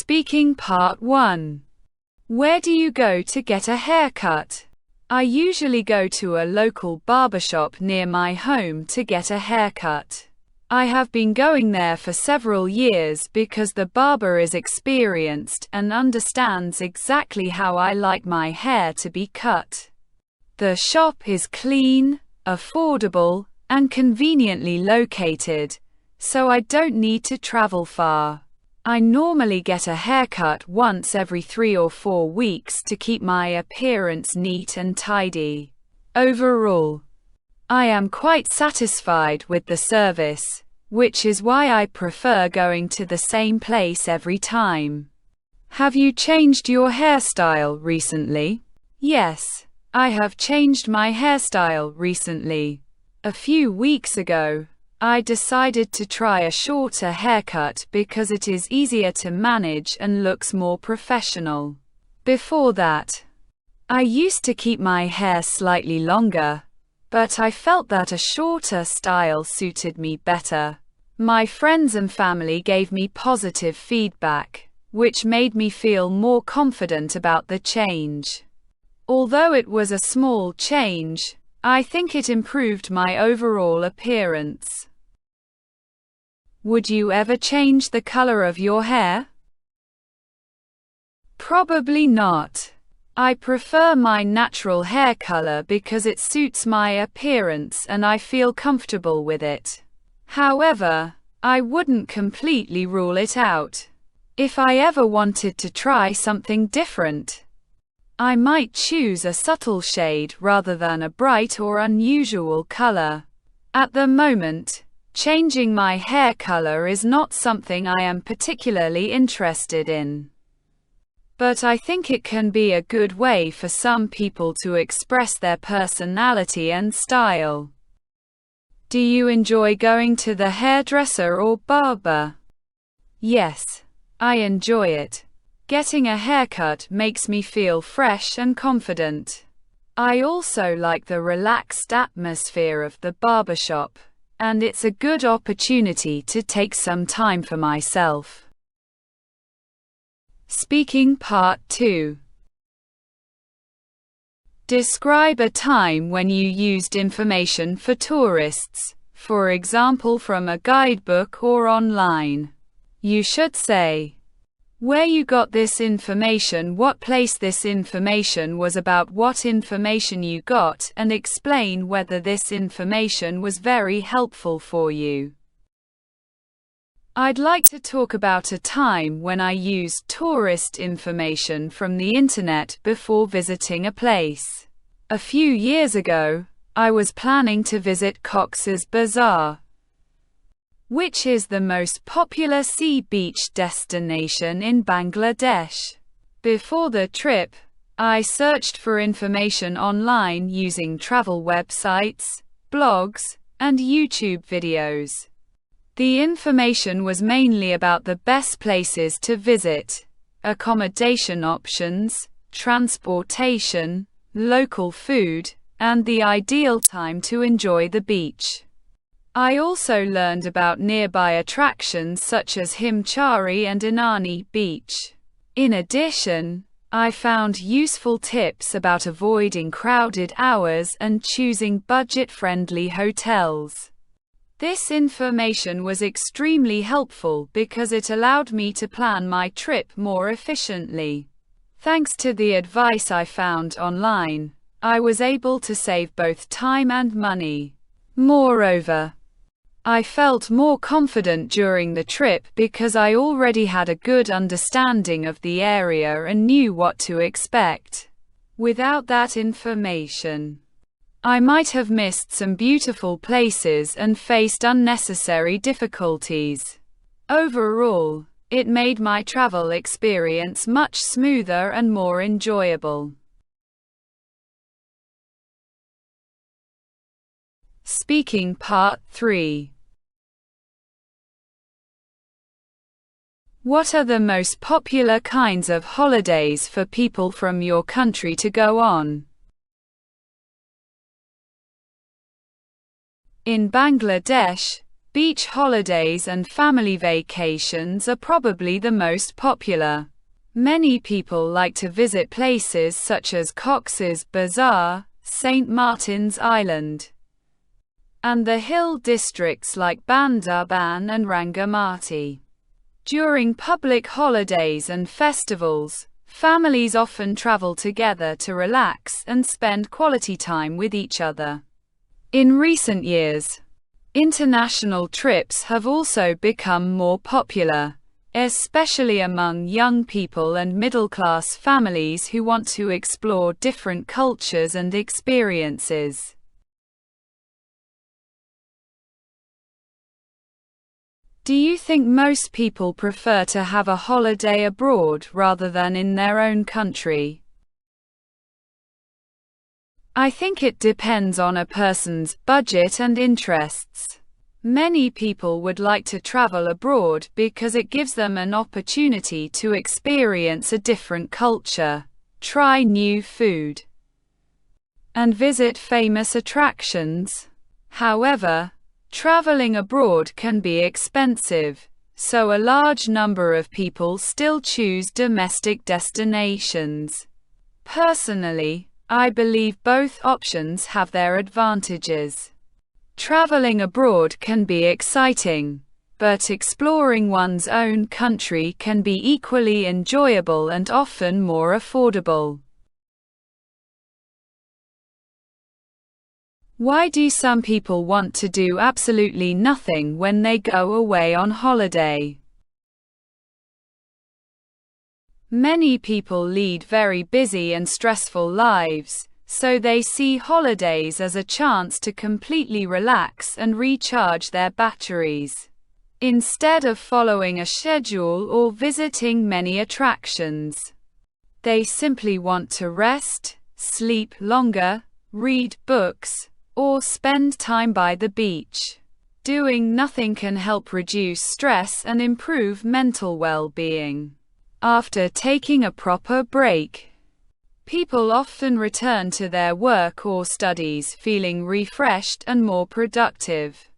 Speaking Part 1. Where do you go to get a haircut? I usually go to a local barbershop near my home to get a haircut. I have been going there for several years because the barber is experienced and understands exactly how I like my hair to be cut. The shop is clean, affordable, and conveniently located, so I don't need to travel far. I normally get a haircut once every 3 or 4 weeks to keep my appearance neat and tidy. Overall, I am quite satisfied with the service, which is why I prefer going to the same place every time. Have you changed your hairstyle recently? Yes, I have changed my hairstyle recently. A few weeks ago, I decided to try a shorter haircut because it is easier to manage and looks more professional. Before that, I used to keep my hair slightly longer, but I felt that a shorter style suited me better. My friends and family gave me positive feedback, which made me feel more confident about the change. Although it was a small change, I think it improved my overall appearance. Would you ever change the color of your hair? Probably not. I prefer my natural hair color because it suits my appearance and I feel comfortable with it. However, I wouldn't completely rule it out. If I ever wanted to try something different, I might choose a subtle shade rather than a bright or unusual color. At the moment, changing my hair color is not something I am particularly interested in. But I think it can be a good way for some people to express their personality and style. Do you enjoy going to the hairdresser or barber? Yes, I enjoy it. Getting a haircut makes me feel fresh and confident. I also like the relaxed atmosphere of the barbershop, and it's a good opportunity to take some time for myself. Speaking Part 2. Describe a time when you used information for tourists, for example from a guidebook or online. You should say where you got this information, what place this information was about, what information you got, and explain whether this information was very helpful for you. I'd like to talk about a time when I used tourist information from the internet before visiting a place. A few years ago, I was planning to visit Cox's Bazar, which is the most popular sea beach destination in Bangladesh. Before the trip, I searched for information online using travel websites, blogs, and YouTube videos. The information was mainly about the best places to visit, accommodation options, transportation, local food, and the ideal time to enjoy the beach. I also learned about nearby attractions such as Himchari and Inani Beach. In addition, I found useful tips about avoiding crowded hours and choosing budget-friendly hotels. This information was extremely helpful because it allowed me to plan my trip more efficiently. Thanks to the advice I found online, I was able to save both time and money. Moreover, I felt more confident during the trip because I already had a good understanding of the area and knew what to expect. Without that information, I might have missed some beautiful places and faced unnecessary difficulties. Overall, it made my travel experience much smoother and more enjoyable. Speaking Part 3. What are the most popular kinds of holidays for people from your country to go on? In Bangladesh, Beach holidays and family vacations are probably the most popular. Many people like to visit places such as Cox's Bazar, St. Martin's Island, and the hill districts like Bandarban and Rangamati. During public holidays and festivals, families often travel together to relax and spend quality time with each other. In recent years, international trips have also become more popular, especially among young people and middle-class families who want to explore different cultures and experiences. Do you think most people prefer to have a holiday abroad rather than in their own country? I think it depends on a person's budget and interests. Many people would like to travel abroad because it gives them an opportunity to experience a different culture, try new food, and visit famous attractions. However, traveling abroad can be expensive, so a large number of people still choose domestic destinations. Personally, I believe both options have their advantages. Traveling abroad can be exciting, but exploring one's own country can be equally enjoyable and often more affordable. Why do some people want to do absolutely nothing when they go away on holiday? Many people lead very busy and stressful lives, so they see holidays as a chance to completely relax and recharge their batteries, instead of following a schedule or visiting many attractions. They simply want to rest, sleep longer, read books, or spend time by the beach. Doing nothing can help reduce stress and improve mental well-being. After taking a proper break, people often return to their work or studies feeling refreshed and more productive.